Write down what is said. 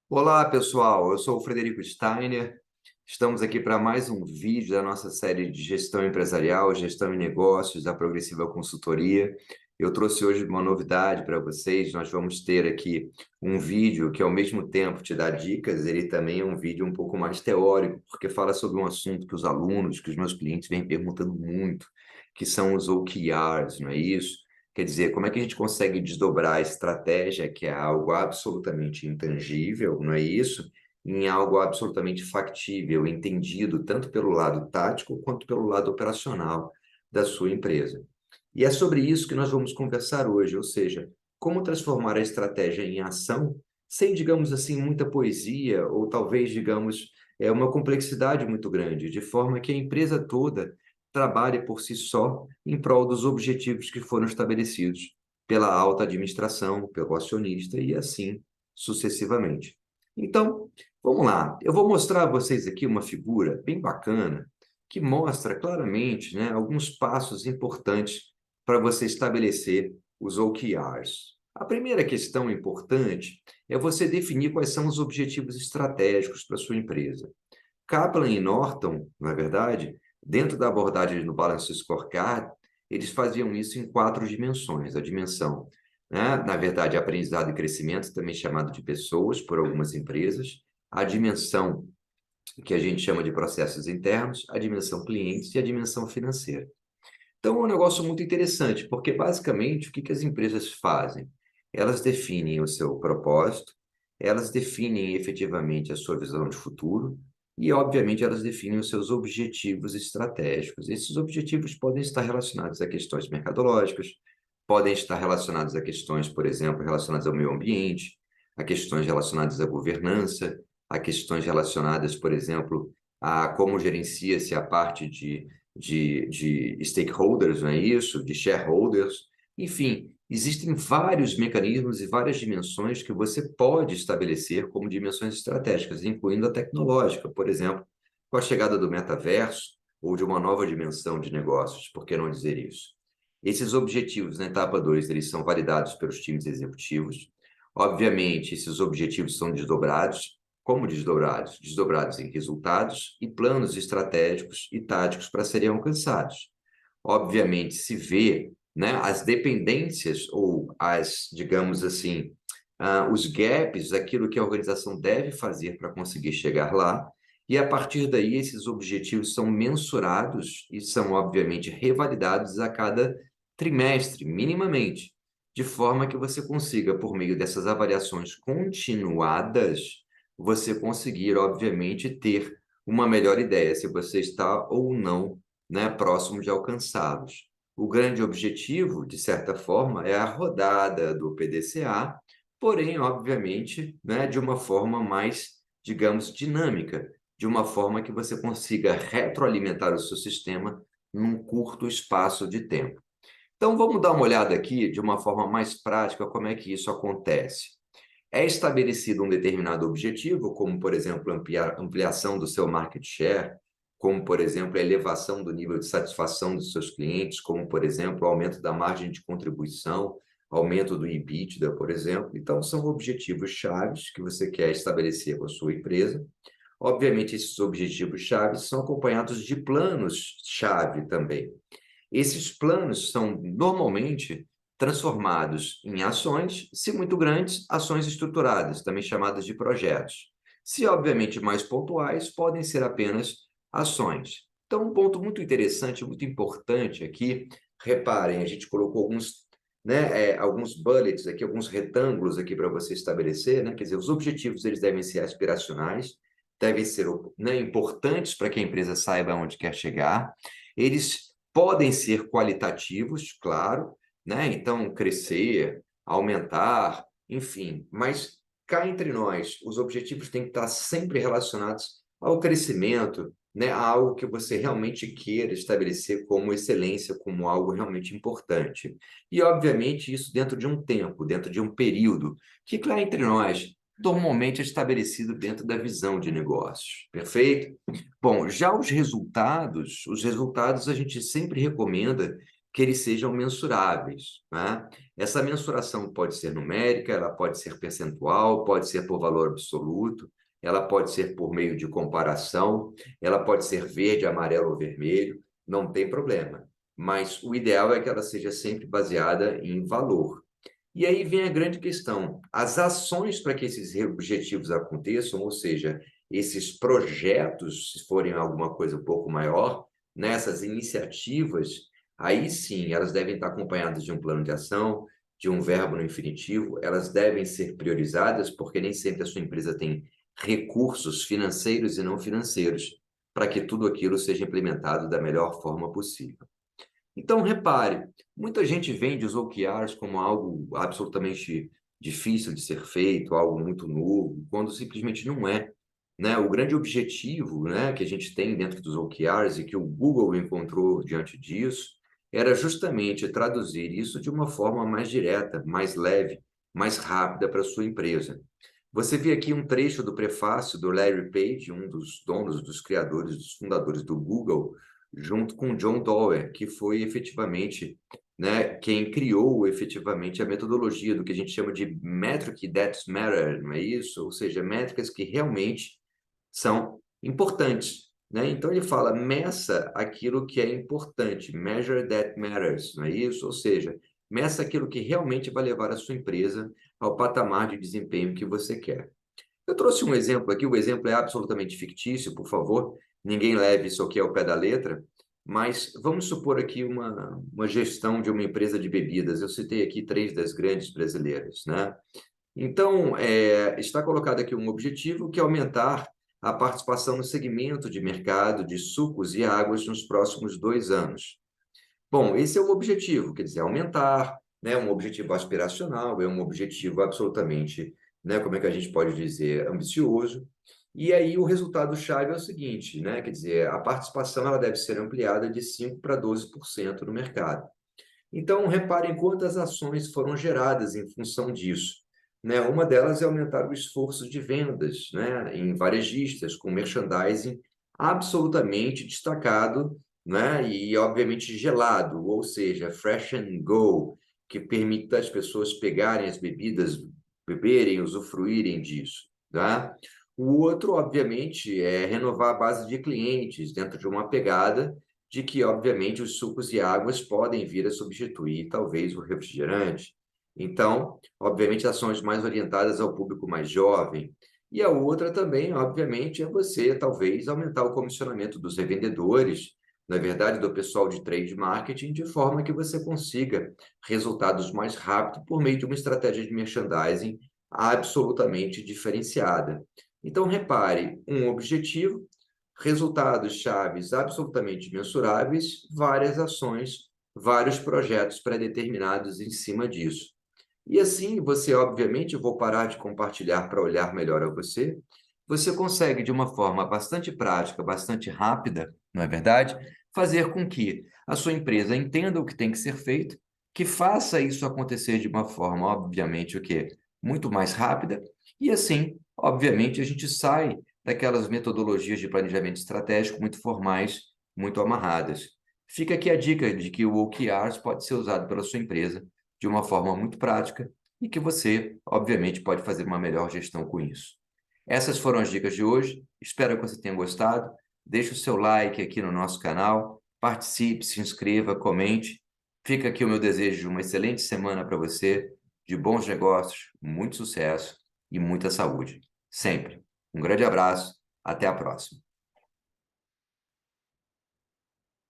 Olá, pessoal. Eu sou o Frederico Steiner. Estamos aqui para mais um vídeo da nossa série de gestão empresarial, gestão em negócios da Progressiva Consultoria. Eu trouxe hoje uma novidade para vocês. Nós vamos ter aqui um vídeo que, ao mesmo tempo, te dá dicas. Ele também é um vídeo um pouco mais teórico, porque fala sobre um assunto que os alunos, que os meus clientes vêm perguntando muito, que são os OKRs, não é isso? Quer dizer, como é que a gente consegue desdobrar a estratégia, que é algo absolutamente intangível, não é isso? Em algo absolutamente factível, entendido tanto pelo lado tático quanto pelo lado operacional da sua empresa. E é sobre isso que nós vamos conversar hoje, ou seja, como transformar a estratégia em ação sem, digamos assim, muita poesia, ou talvez, digamos, uma complexidade muito grande, de forma que a empresa toda trabalhe por si só em prol dos objetivos que foram estabelecidos pela alta administração, pelo acionista e assim sucessivamente. Então, vamos lá. Eu vou mostrar a vocês aqui uma figura bem bacana que mostra claramente, né, alguns passos importantes para você estabelecer os OKRs. A primeira questão importante é você definir quais são os objetivos estratégicos para a sua empresa. Kaplan e Norton, na verdade, dentro da abordagem do Balance Scorecard, eles faziam isso em 4 dimensões. A dimensão, né, na verdade, aprendizado e crescimento, também chamado de pessoas por algumas empresas. A dimensão que a gente chama de processos internos, a dimensão clientes e a dimensão financeira. Então, é um negócio muito interessante, porque basicamente o que as empresas fazem? Elas definem o seu propósito, elas definem efetivamente a sua visão de futuro e, obviamente, elas definem os seus objetivos estratégicos. Esses objetivos podem estar relacionados a questões mercadológicas, podem estar relacionados a questões, por exemplo, relacionadas ao meio ambiente, a questões relacionadas à governança, a questões relacionadas, por exemplo, a como gerencia-se a parte de stakeholders, não é isso? De shareholders. Enfim, existem vários mecanismos e várias dimensões que você pode estabelecer como dimensões estratégicas, incluindo a tecnológica, por exemplo, com a chegada do metaverso ou de uma nova dimensão de negócios, por que não dizer isso? Esses objetivos na etapa 2 eles são validados pelos times executivos. Obviamente, esses objetivos são desdobrados. Como desdobrados? Desdobrados em resultados e planos estratégicos e táticos para serem alcançados. Obviamente, se vê, né, as dependências ou as, digamos assim, os gaps daquilo que a organização deve fazer para conseguir chegar lá, e a partir daí esses objetivos são mensurados e são, obviamente, revalidados a cada trimestre, minimamente, de forma que você consiga, por meio dessas avaliações continuadas, você conseguir, obviamente, ter uma melhor ideia se você está ou não, né, próximo de alcançá-los. O grande objetivo, de certa forma, é a rodada do PDCA, porém, obviamente, né, de uma forma mais, digamos, dinâmica, de uma forma que você consiga retroalimentar o seu sistema num curto espaço de tempo. Então, vamos dar uma olhada aqui de uma forma mais prática como é que isso acontece. É estabelecido um determinado objetivo, como, por exemplo, ampliação do seu market share, como, por exemplo, a elevação do nível de satisfação dos seus clientes, como, por exemplo, o aumento da margem de contribuição, aumento do EBITDA, por exemplo. Então, são objetivos chaves que você quer estabelecer com a sua empresa. Obviamente, esses objetivos chaves são acompanhados de planos-chave também. Esses planos são normalmente transformados em ações, se muito grandes, ações estruturadas, também chamadas de projetos. Se, obviamente, mais pontuais, podem ser apenas ações. Então, um ponto muito interessante, muito importante aqui, reparem, a gente colocou alguns, né, alguns bullets aqui, alguns retângulos aqui para você estabelecer, né? Quer dizer, os objetivos eles devem ser aspiracionais, devem ser, né, importantes para que a empresa saiba onde quer chegar. Eles podem ser qualitativos, claro, né? Então, crescer, aumentar, enfim, mas cá entre nós, os objetivos têm que estar sempre relacionados ao crescimento, né? A algo que você realmente queira estabelecer como excelência, como algo realmente importante. E, obviamente, isso dentro de um tempo, dentro de um período, que cá entre nós, normalmente é estabelecido dentro da visão de negócios. Perfeito? Bom, já os resultados a gente sempre recomenda que eles sejam mensuráveis, né? Essa mensuração pode ser numérica, ela pode ser percentual, pode ser por valor absoluto, ela pode ser por meio de comparação, ela pode ser verde, amarelo ou vermelho, não tem problema. Mas o ideal é que ela seja sempre baseada em valor. E aí vem a grande questão: as ações para que esses objetivos aconteçam, ou seja, esses projetos, se forem alguma coisa um pouco maior, nessas iniciativas, aí sim, elas devem estar acompanhadas de um plano de ação, de um verbo no infinitivo, elas devem ser priorizadas, porque nem sempre a sua empresa tem recursos financeiros e não financeiros para que tudo aquilo seja implementado da melhor forma possível. Então, repare, muita gente vende os OKRs como algo absolutamente difícil de ser feito, algo muito novo, quando simplesmente não é, né? O grande objetivo, né, que a gente tem dentro dos OKRs e que o Google encontrou diante disso, era justamente traduzir isso de uma forma mais direta, mais leve, mais rápida para a sua empresa. Você vê aqui um trecho do prefácio do Larry Page, um dos donos, dos criadores, dos fundadores do Google, junto com John Doerr, que foi efetivamente, né, quem criou efetivamente a metodologia do que a gente chama de Metric That Matter, não é isso? Ou seja, métricas que realmente são importantes, né? Então ele fala, meça aquilo que é importante, measure that matters, não é isso? Ou seja, meça aquilo que realmente vai levar a sua empresa ao patamar de desempenho que você quer. Eu trouxe um exemplo aqui, o exemplo é absolutamente fictício, por favor, ninguém leve isso aqui ao pé da letra, mas vamos supor aqui uma gestão de uma empresa de bebidas. Eu citei aqui 3 das grandes brasileiras, né? Então, está colocado aqui um objetivo que é aumentar a participação no segmento de mercado de sucos e águas nos próximos 2 anos. Bom, esse é o objetivo, quer dizer, aumentar, né, um objetivo aspiracional, é um objetivo absolutamente, né, como é que a gente pode dizer, ambicioso. E aí o resultado-chave é o seguinte, né, quer dizer, a participação ela deve ser ampliada de 5 para 12% no mercado. Então, reparem quantas ações foram geradas em função disso, né? Uma delas é aumentar o esforço de vendas, né, em varejistas, com merchandising absolutamente destacado, né, e obviamente gelado, ou seja, fresh and go, que permita as pessoas pegarem as bebidas, beberem, usufruírem disso, tá? O outro, obviamente, é renovar a base de clientes dentro de uma pegada de que, obviamente, os sucos e águas podem vir a substituir, talvez, o refrigerante. Então, obviamente, ações mais orientadas ao público mais jovem. E a outra também, obviamente, é você, talvez, aumentar o comissionamento dos revendedores, na verdade, do pessoal de trade marketing, de forma que você consiga resultados mais rápido por meio de uma estratégia de merchandising absolutamente diferenciada. Então, repare, um objetivo, resultados chaves absolutamente mensuráveis, várias ações, vários projetos pré-determinados em cima disso. E assim, você, obviamente, eu vou parar de compartilhar para olhar melhor a você. Você consegue, de uma forma bastante prática, bastante rápida, não é verdade? Fazer com que a sua empresa entenda o que tem que ser feito, que faça isso acontecer de uma forma, obviamente, o quê? Muito mais rápida, e assim, obviamente, a gente sai daquelas metodologias de planejamento estratégico muito formais, muito amarradas. Fica aqui a dica de que o OKRs pode ser usado pela sua empresa de uma forma muito prática e que você, obviamente, pode fazer uma melhor gestão com isso. Essas foram as dicas de hoje. Espero que você tenha gostado. Deixe o seu like aqui no nosso canal, participe, se inscreva, comente. Fica aqui o meu desejo de uma excelente semana para você, de bons negócios, muito sucesso e muita saúde. Sempre. Um grande abraço. Até a próxima.